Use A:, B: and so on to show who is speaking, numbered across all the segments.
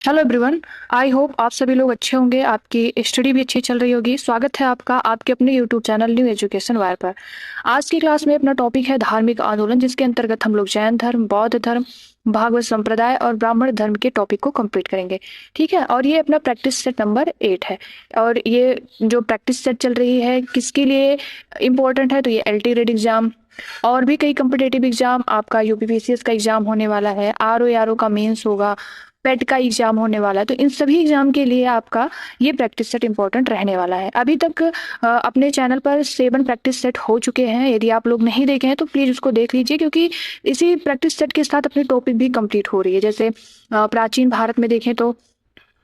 A: Hello everyone. I hope आप सभी लोग अच्छे होंगे, आपकी स्टडी भी अच्छी चल रही होगी। स्वागत है आपका आपके अपने YouTube channel new education wire पर। आज की क्लास में अपना टॉपिक है धार्मिक आंदोलन, जिसके अंतर्गत हम लोग जैन धर्म, बौद्ध धर्म, भागवत संप्रदाय और ब्राह्मण धर्म के टॉपिक को कंप्लीट करेंगे। ठीक है, और ये अपना प्रैक्टिस सेट नंबर 8 है। और ये जो प्रैक्टिस सेट चल रही है किसके लिए इम्पोर्टेंट है, तो ये एलटी रेड एग्जाम और भी कई कम्पिटेटिव एग्जाम, आपका यूपीपीसीएस का एग्जाम होने वाला है, आरओ का मेंस होगा, पेट का एग्जाम होने वाला है। तो इन सभी एग्जाम के लिए आपका ये प्रैक्टिस सेट इंपॉर्टेंट रहने वाला है। अभी तक अपने चैनल पर 7 प्रैक्टिस सेट हो चुके हैं। यदि आप लोग नहीं देखे हैं तो प्लीज उसको देख लीजिए, क्योंकि इसी प्रैक्टिस सेट के साथ अपनी टॉपिक भी कंप्लीट हो रही है। जैसे प्राचीन भारत में देखें तो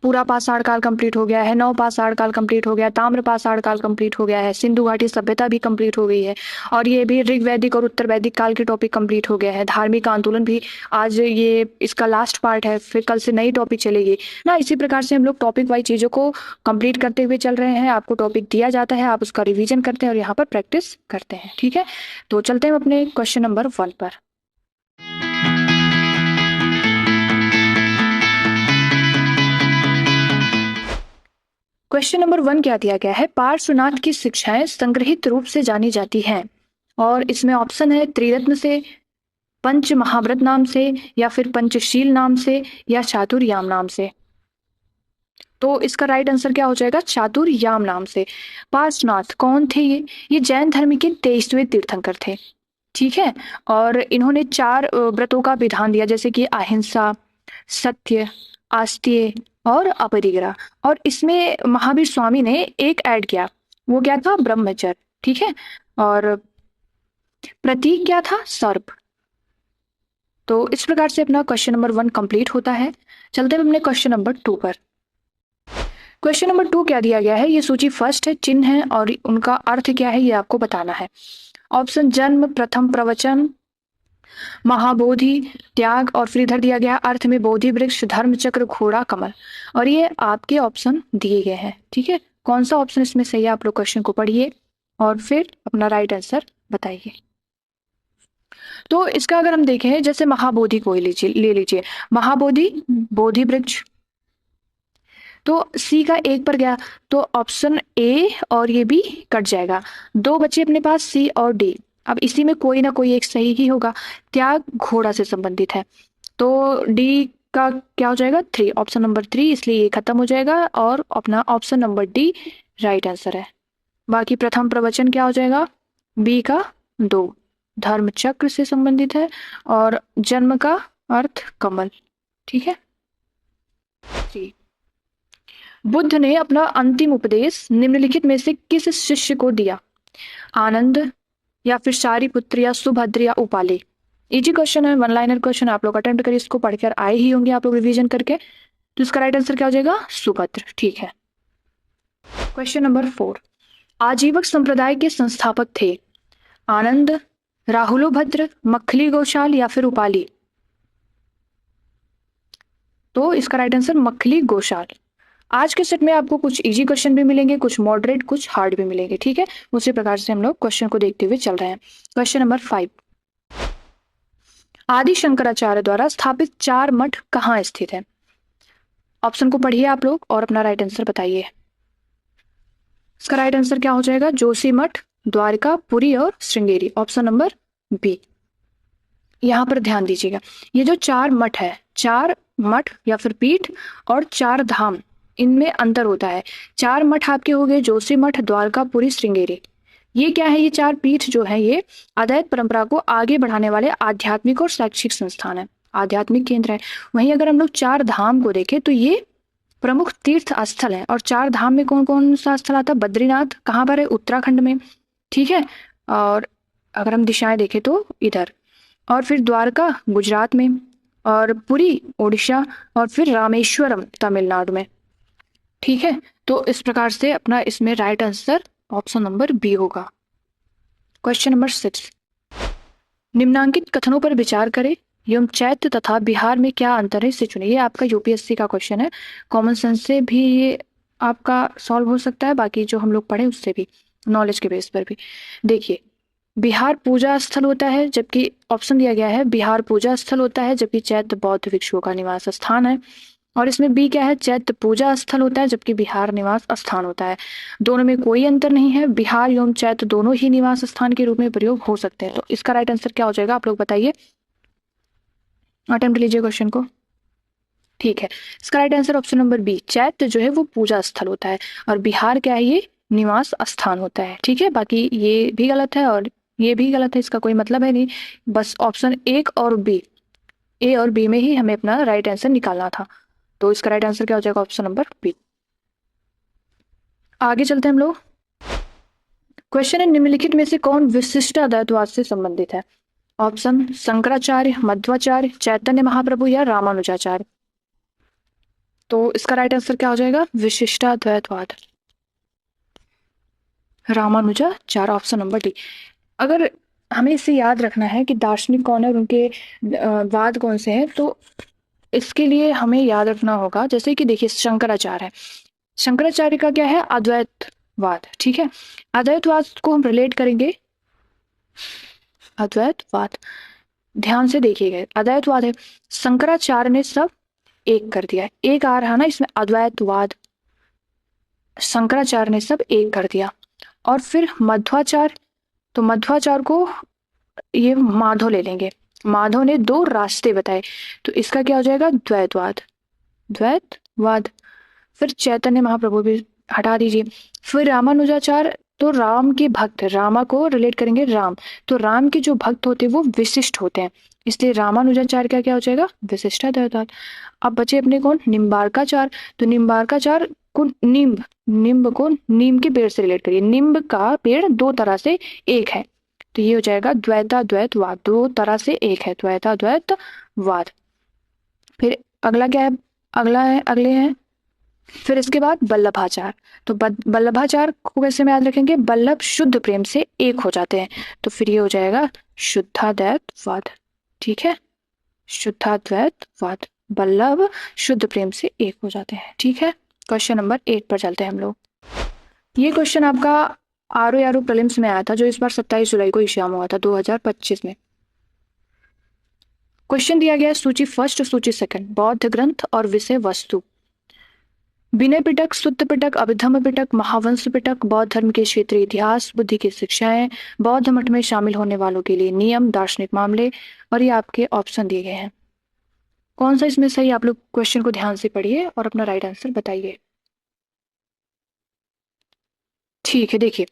A: पूरा पाषाण काल कंप्लीट हो गया है, नव पाषाण काल कंप्लीट हो गया, ताम्र पाषाण काल कंप्लीट हो गया है, सिंधु घाटी सभ्यता भी कंप्लीट हो गई है, और ये भी ऋग वैदिक और उत्तर वैदिक काल के टॉपिक कंप्लीट हो गया है। धार्मिक आंदोलन भी आज ये इसका लास्ट पार्ट है, फिर कल से नई टॉपिक चलेगी ना। इसी प्रकार से हम लोग टॉपिक वाइज चीजों को कंप्लीट करते हुए चल रहे हैं। आपको टॉपिक दिया जाता है, आप उसका रिविजन करते हैं और यहाँ पर प्रैक्टिस करते हैं। ठीक है, तो चलते हैं अपने क्वेश्चन नंबर 1 पर। क्वेश्चन नंबर 1 क्या दिया गया है? पार्श्वनाथ की शिक्षाएं संग्रहित रूप से जानी जाती हैं, और इसमें ऑप्शन है त्रिरत्न से, पंच महाव्रत नाम से, या फिर पंचशील नाम से, या चातुर्याम नाम से। तो इसका राइट आंसर क्या हो जाएगा? चातुर्याम नाम से। पार्श्वनाथ कौन थे? ये जैन धर्म के 23वें तीर्थंकर थे। ठीक है, और इन्होंने 4 व्रतों का विधान दिया, जैसे कि अहिंसा, सत्य, आस्तीय और अपरिग्रह। और इसमें महावीर स्वामी ने एक ऐड किया, वो क्या था? ब्रह्मचर्य। ठीक है, और प्रतीक क्या था? सर्प। तो इस प्रकार से अपना क्वेश्चन नंबर 1 कंप्लीट होता है। चलते हैं अपने क्वेश्चन नंबर 2 पर। क्वेश्चन नंबर 2 क्या दिया गया है? ये सूची फर्स्ट है, चिन्ह है, और उनका अर्थ क्या है ये आपको बताना है। ऑप्शन जन्म, प्रथम प्रवचन, महाबोधि, त्याग, और फिर इधर दिया गया अर्थ में बोधि वृक्ष, धर्म चक्र, घोड़ा, कमल। और ये आपके ऑप्शन दिए गए हैं। ठीक है, कौन सा ऑप्शन इसमें सही है? आप लोग क्वेश्चन को पढ़िए और फिर अपना राइट आंसर बताइए। तो इसका अगर हम देखें, जैसे महाबोधि को ही ले लीजिए। महाबोधि बोधि वृक्ष, तो सी का 1 पर गया, तो ऑप्शन ए और ये भी कट जाएगा। 2 बचे अपने पास, सी और डी। अब इसी में कोई ना कोई एक सही ही होगा। त्याग घोड़ा से संबंधित है, तो डी का क्या हो जाएगा? 3, ऑप्शन नंबर 3, इसलिए ये खत्म हो जाएगा और अपना option number D right answer है। बाकी प्रथम प्रवचन क्या हो जाएगा? बी का 2, धर्म चक्र से संबंधित है, और जन्म का अर्थ कमल। ठीक है, 3। बुद्ध ने अपना अंतिम उपदेश निम्नलिखित में से किस शिष्य को दिया? आनंद, या फिर सारिपुत्र, या सुभद्र, या उपाली। इजी क्वेश्चन है, 1 लाइनर क्वेश्चन। आप लोग अटेम्प्ट करिए, इसको पढ़कर आए ही होंगे आप लोग रिवीजन करके। तो इसका राइट आंसर क्या हो जाएगा? सुभद्र। ठीक है, क्वेश्चन नंबर 4। आजीवक संप्रदाय के संस्थापक थे आनंद, राहुलोभद्र, मखली गोशाल, या फिर उपाली। तो इसका राइट आंसर मखली गोशाल। आज के सेट में आपको कुछ इजी क्वेश्चन भी मिलेंगे, कुछ मॉडरेट, कुछ हार्ड भी मिलेंगे। ठीक है, उसी प्रकार से हम लोग क्वेश्चन को देखते हुए चल रहे हैं। Question number 5। आदि शंकराचार्य द्वारा स्थापित 4 मठ कहाँ स्थित है? ऑप्शन को पढ़िए आप लोग और अपना राइट आंसर बताइए। इसका राइट आंसर क्या हो जाएगा? जोशी मठ, द्वारका, पुरी और श्रृंगेरी, ऑप्शन नंबर बी। यहाँ पर ध्यान दीजिएगा, ये जो 4 मठ है, 4 मठ या फिर पीठ और 4 धाम, इनमें अंतर होता है। 4 मठ आपके हो गए जोशी मठ, द्वारका, पुरी, श्रृंगेरी। ये क्या है? ये 4 पीठ जो है ये अद्वैत परंपरा को आगे बढ़ाने वाले आध्यात्मिक और शैक्षिक संस्थान है, आध्यात्मिक केंद्र है। वहीं अगर हम लोग 4 धाम को देखें तो ये प्रमुख तीर्थ स्थल है। और 4 धाम में कौन कौन सा स्थल आता है? बद्रीनाथ कहाँ पर है? उत्तराखंड में। ठीक है, और अगर हम दिशाएं देखें तो इधर, और फिर द्वारका गुजरात में, और पुरी उड़ीसा, और फिर रामेश्वरम तमिलनाडु में। ठीक है, तो इस प्रकार से अपना इसमें right answer option number B होगा। Question number 6। निम्नांकित कथनों पर विचार करें एवं चैत्य तथा बिहार में क्या अंतर है इसे चुनिए। ये आपका यूपीएससी का क्वेश्चन है, कॉमन सेंस से भी ये आपका सॉल्व हो सकता है, बाकी जो हम लोग पढ़े उससे भी, नॉलेज के बेस पर भी। देखिए, बिहार पूजा स्थल होता है, जबकि ऑप्शन दिया गया है बिहार पूजा स्थल होता है, जबकि चैत्य बौद्ध भिक्षुओं का निवास स्थान है। और इसमें बी क्या है, चैत्य पूजा स्थल होता है जबकि बिहार निवास स्थान होता है। दोनों में कोई अंतर नहीं है, बिहार एवं चैत्य दोनों ही निवास स्थान के रूप में प्रयोग हो सकते हैं। तो इसका राइट आंसर क्या हो जाएगा, आप लोग बताइए, अटेम्प्ट लीजिए क्वेश्चन को। ठीक है, इसका right answer option number B, chaitya जो है वो पूजा स्थल होता है और बिहार क्या है, ये निवास स्थान होता है। ठीक है, बाकी ये भी गलत है और ये भी गलत है, इसका कोई मतलब है नहीं, बस ऑप्शन एक और बी, ए और बी में ही हमें अपना राइट आंसर निकालना था। तो इसका राइट आंसर क्या हो जाएगा, ऑप्शन नंबर बी। आगे चलते हैं हम लोग। क्वेश्चन है, निम्नलिखित में से कौन विशिष्ट अद्वैतवाद से संबंधित है? ऑप्शन शंकराचार्य, मध्वाचार्य, चैतन्य महाप्रभु या रामानुजाचार्य। तो इसका राइट आंसर क्या हो जाएगा, विशिष्टाद्वैतवाद, रामानुजाचार्य, ऑप्शन नंबर डी। अगर हमें इसे याद रखना है कि दार्शनिक कौन है और उनके वाद कौन से हैं, तो इसके लिए हमें याद रखना होगा, जैसे कि देखिए शंकराचार्य है, शंकराचार्य का क्या है, अद्वैतवाद। ठीक है, अद्वैतवाद को हम रिलेट करेंगे, अद्वैतवाद ध्यान से देखिएगा, अद्वैतवाद है, शंकराचार्य ने सब एक कर दिया, एक आ रहा ना इसमें अद्वैतवाद, शंकराचार्य ने सब एक कर दिया। और फिर मध्वाचार्य, तो मध्वाचार्य को ये माधव ले लेंगे, माधव ने दो रास्ते बताए, तो इसका क्या हो जाएगा, द्वैतवाद, द्वैतवाद। फिर चैतन्य महाप्रभु भी हटा दीजिए। फिर रामानुजाचार्य, तो राम के भक्त, रामा को रिलेट करेंगे राम, तो राम के जो भक्त होते हैं वो विशिष्ट होते हैं, इसलिए रामानुजाचार्य का क्या हो जाएगा, विशिष्टाद्वैतवाद। अब बचे अपने कौन, निम्बार्काचार्य, तो निम्बार्काचार्य को निम्ब को नीम के पेड़ से रिलेट करिए, निम्ब का पेड़ दो तरह से एक है, तो ये हो जाएगा द्वैताद्वैतवाद, दो तरह से एक है, द्वैताद्वैतवाद। फिर अगला क्या है, अगले हैं फिर इसके बाद वल्लभाचार, तो वल्लभाचार को कैसे में याद रखेंगे, वल्लभ शुद्ध प्रेम से एक हो जाते हैं, तो फिर ये हो जाएगा शुद्धाद्वैतवाद। ठीक है, शुद्धाद्वैतवाद, वल्लभ शुद्ध प्रेम से एक हो जाते हैं। ठीक है, क्वेश्चन नंबर 8 पर चलते हैं हम लोग। ये क्वेश्चन आपका आरओ प्रीलिम्स में आया था, जो इस बार 27 जुलाई को एग्जाम हुआ था 2025 में। क्वेश्चन दिया गया सूची फर्स्ट, सूची सेकंड, बौद्ध ग्रंथ और विषय वस्तु। विनय पिटक, सुत्त पिटक, अभिधम्म पिटक, महावंश पिटक, बौद्ध धर्म के क्षेत्रीय इतिहास, बुद्धि की शिक्षाएं, बौद्ध मठ में शामिल होने वालों के लिए नियम, दार्शनिक मामले, और ये आपके ऑप्शन दिए गए हैं। कौन सा इसमें सही, आप लोग क्वेश्चन को ध्यान से पढ़िए और अपना राइट आंसर बताइए। ठीक है, देखिए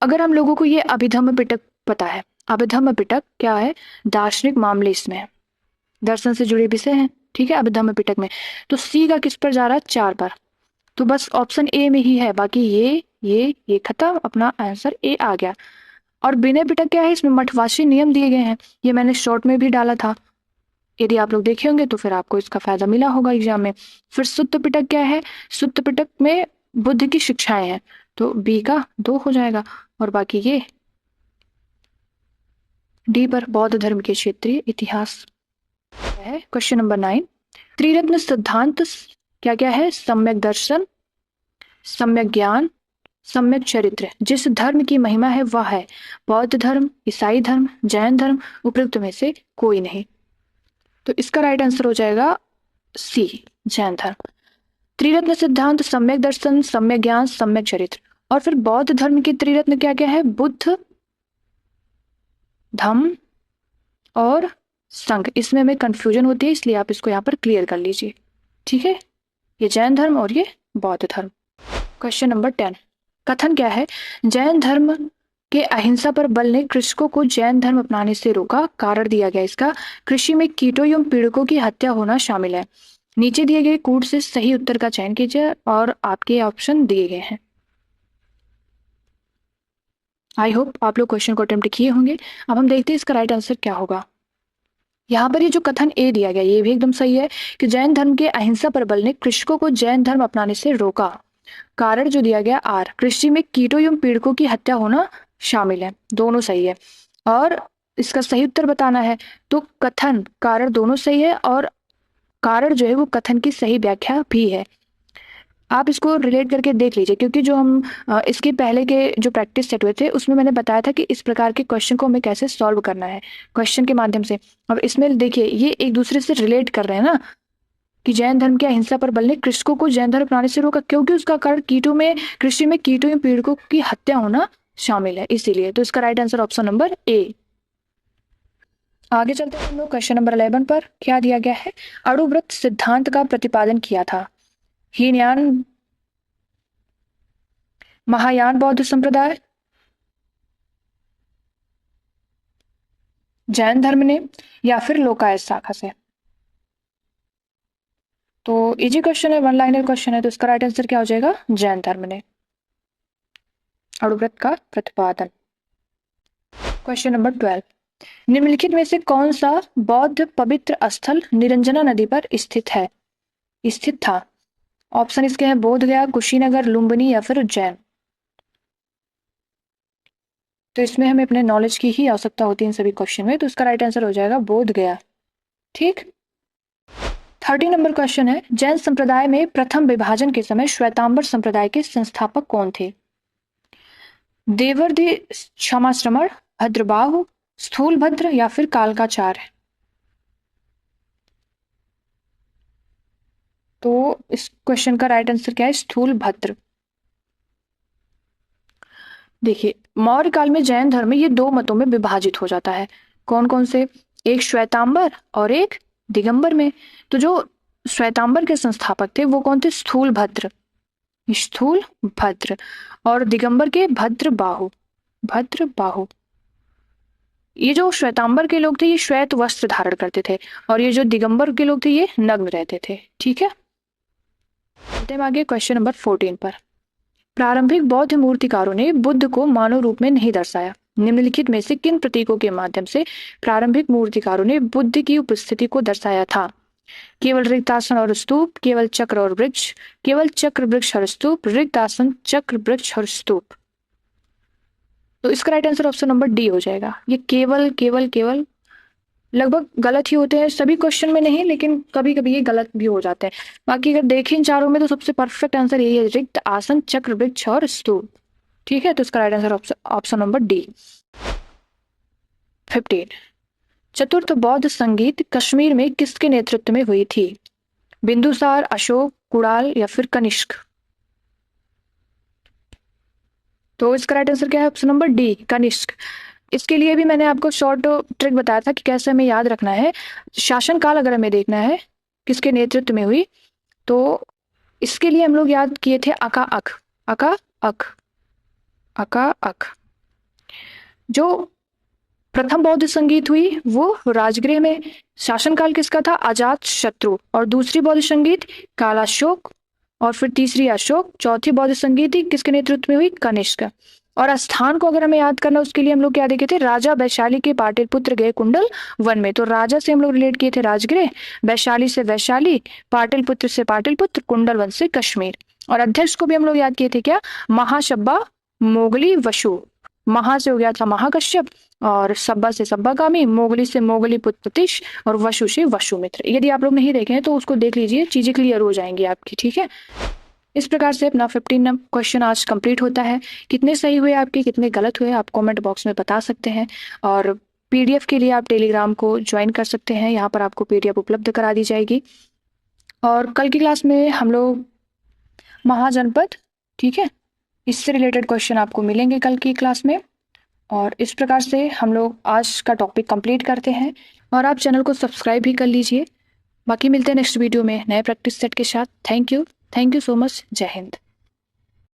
A: अगर हम लोगों को ये अभिधम्म पिटक पता है, अभिधम्म पिटक क्या है, दार्शनिक मामले इसमें है, दर्शन से जुड़े विषय हैं। ठीक है, अभिधम्म पिटक में, तो सी का किस पर जा रहा है, 4 पर, तो बस ऑप्शन ए में ही है, बाकी ये खत्म, अपना आंसर ए आ गया। और विनय पिटक क्या है, इसमें मठवासी नियम दिए गए हैं, ये मैंने शॉर्ट में भी डाला था, यदि आप लोग देखे होंगे तो फिर आपको इसका फायदा मिला होगा एग्जाम में। फिर सुत्त पिटक क्या है, सुत्त पिटक में बुद्ध की शिक्षाएं हैं, तो बी का 2 हो जाएगा, और बाकी ये डी पर बौद्ध धर्म के क्षेत्रीय इतिहास है। क्वेश्चन नंबर 9, त्रिरत्न सिद्धांत क्या क्या है, सम्यक दर्शन, सम्यक ज्ञान, सम्यक चरित्र। जिस धर्म की महिमा है वह है बौद्ध धर्म, ईसाई धर्म, जैन धर्म, उपरोक्त में से कोई नहीं। तो इसका राइट आंसर हो जाएगा सी, जैन धर्म। त्रिरत्न सिद्धांत, सम्यक दर्शन, सम्यक ज्ञान, सम्यक चरित्र। और फिर बौद्ध धर्म के त्रिरत्न क्या क्या है, बुद्ध, धम्म और संघ। इसमें हमें कंफ्यूजन होती है, इसलिए आप इसको यहाँ पर क्लियर कर लीजिए। ठीक है, ये जैन धर्म और ये बौद्ध धर्म। क्वेश्चन नंबर 10, कथन क्या है, जैन धर्म के अहिंसा पर बल ने कृषकों को जैन धर्म अपनाने से रोका, कारण दिया गया इसका, कृषि में कीटों एवं पीड़कों की हत्या होना शामिल है। नीचे दिए गए कूट से सही उत्तर का चयन कीजिए और आपके ऑप्शन दिए गए हैं। आई होप आप लोग क्वेश्चन को अटेम्प्ट किए होंगे। अब हम देखते हैं इसका राइट आंसर क्या होगा। यहाँ पर ये जो कथन ए दिया गया ये भी एकदम सही है कि जैन धर्म के अहिंसा पर बल ने कृषकों को जैन धर्म अपनाने से रोका, कारण जो दिया गया आर, कृषि में कीटों एवं पीड़कों की हत्या होना शामिल है, दोनों सही है। और इसका सही उत्तर बताना है तो कथन कारण दोनों सही है, और कारण जो है वो कथन की सही व्याख्या भी है। आप इसको रिलेट करके देख लीजिए, क्योंकि जो हम इसके पहले के जो प्रैक्टिस सेट हुए थे उसमें मैंने बताया था कि इस प्रकार के क्वेश्चन को हमें कैसे सॉल्व करना है क्वेश्चन के माध्यम से। अब इसमें देखिए ये एक दूसरे से रिलेट कर रहे हैं ना, कि जैन धर्म की अहिंसा पर बल ने कृषकों को जैन धर्म अपनाने से रोका, क्योंकि उसका कारण कृषि में कीटों या पीड़कों की हत्या होना शामिल है, इसीलिए। तो इसका right answer option number A. आगे चलते हैं हम लोग क्वेश्चन नंबर 11 पर। क्या दिया गया है? अणुव्रत सिद्धांत का प्रतिपादन किया था हीनयान महायान बौद्ध संप्रदाय, जैन धर्म ने, या फिर लोकायत शाखा से। तो इजी क्वेश्चन है, वन लाइनर क्वेश्चन है, तो इसका राइट आंसर क्या हो जाएगा? जैन धर्म ने अणुव्रत का प्रतिपादन। क्वेश्चन नंबर 12, निम्नलिखित में से कौन सा बौद्ध पवित्र स्थल निरंजना नदी पर स्थित था? ऑप्शन इसके हैं बोध गया, कुशीनगर, लुम्बिनी या फिर उज्जैन। तो इसमें हमें अपने नॉलेज की ही आवश्यकता होती है इन सभी क्वेश्चन में, तो इसका राइट आंसर हो जाएगा बोध गया। ठीक। 30 नंबर क्वेश्चन है, जैन संप्रदाय में प्रथम विभाजन के समय श्वेतांबर संप्रदाय के संस्थापक कौन थे? देवर्धि क्षमाश्रमण, भद्रबाहु, स्थूलभद्र या फिर कालकाचार्य। तो इस क्वेश्चन का राइट आंसर क्या है? स्थूलभद्र। देखिए, मौर्य काल में जैन धर्म ये दो मतों में विभाजित हो जाता है। कौन कौन से? एक श्वेतांबर और एक दिगंबर में। तो जो श्वेतांबर के संस्थापक थे वो कौन थे? स्थूलभद्र, और दिगंबर के भद्रबाहु। ये जो श्वेतांबर के लोग थे ये श्वेत वस्त्र धारण करते थे, और ये जो दिगंबर के लोग थे ये नग्न रहते थे। ठीक है, चलते हैं आगे क्वेश्चन नंबर 14 पर। प्रारंभिक बौद्ध मूर्तिकारों ने बुद्ध को मानव रूप में नहीं दर्शाया। निम्नलिखित में से किन प्रतीकों के माध्यम से प्रारंभिक मूर्तिकारों ने बुद्ध की उपस्थिति को दर्शाया था? केवल रिक्तासन और स्तूप, केवल चक्र और वृक्ष, केवल चक्र वृक्ष और स्तूप, रिक्तासन चक्र वृक्ष और स्तूप। तो इसका right answer option number D हो जाएगा। ये केवल लगभग गलत ही होते हैं, सभी क्वेश्चन में नहीं, लेकिन कभी कभी ये गलत भी हो जाते हैं। बाकी अगर देखें इन चारों में तो सबसे परफेक्ट आंसर यही है, रिक्त, आसन, चक्र वृक्ष और स्तूप। ठीक है, तो इसका right answer option number D. 15, चतुर्थ बौद्ध संगीत कश्मीर में किसके नेतृत्व में हुई थी? बिंदुसार, अशोक, कुणाल या फिर कनिष्क। तो इसका राइट आंसर क्या है? Option number D, Kanishka. इसके लिए भी मैंने आपको शॉर्ट ट्रिक बताया था कि कैसे हमें याद रखना है। शासनकाल अगर हमें देखना है किसके नेतृत्व में हुई, तो इसके लिए हम लोग याद किए थे अका अक। जो प्रथम बौद्ध संगीत हुई वो राजगृह में। शासनकाल किसका था? अजात शत्रु। और दूसरी बौद्ध संगीत कालाशोक, और फिर तीसरी अशोक। चौथी बौद्ध संगीत किसके नेतृत्व में हुई? कनिष्क। और स्थान को अगर हमें याद करना, उसके लिए हम लोग क्या देखे थे? राजा वैशाली के पाटलिपुत्र गए कुंडल वन में। तो राजा से हम लोग रिलेट किए थे राजगृह, वैशाली से वैशाली, पाटलिपुत्र से पाटलिपुत्र, कुंडल वन से कश्मीर। और अध्यक्ष को भी हम लोग याद किए थे क्या? महाशब्बा, मोगली, वशु। महा से हो गया था महाकश्यप, और सब्बा से सब्बागामी, मोगली से मोगली पुत्रतिश, और वशु से वशुमित्र। यदि आप लोग नहीं देखे हैं तो उसको देख लीजिए, चीजें क्लियर हो जाएंगी आपकी। ठीक है, इस प्रकार से अपना 15 क्वेश्चन आज कंप्लीट होता है। कितने सही हुए आपके, कितने गलत हुए, आप कमेंट बॉक्स में बता सकते हैं। और पीडीएफ के लिए आप टेलीग्राम को ज्वाइन कर सकते हैं, यहाँ पर आपको पीडीएफ उपलब्ध करा दी जाएगी। और कल की क्लास में हम लोग महाजनपद, ठीक है, इससे रिलेटेड क्वेश्चन आपको मिलेंगे कल की क्लास में। और इस प्रकार से हम लोग आज का टॉपिक कंप्लीट करते हैं, और आप चैनल को सब्सक्राइब भी कर लीजिए। बाकी मिलते हैं नेक्स्ट वीडियो में नए प्रैक्टिस सेट के साथ। Thank you so much. जय हिंद।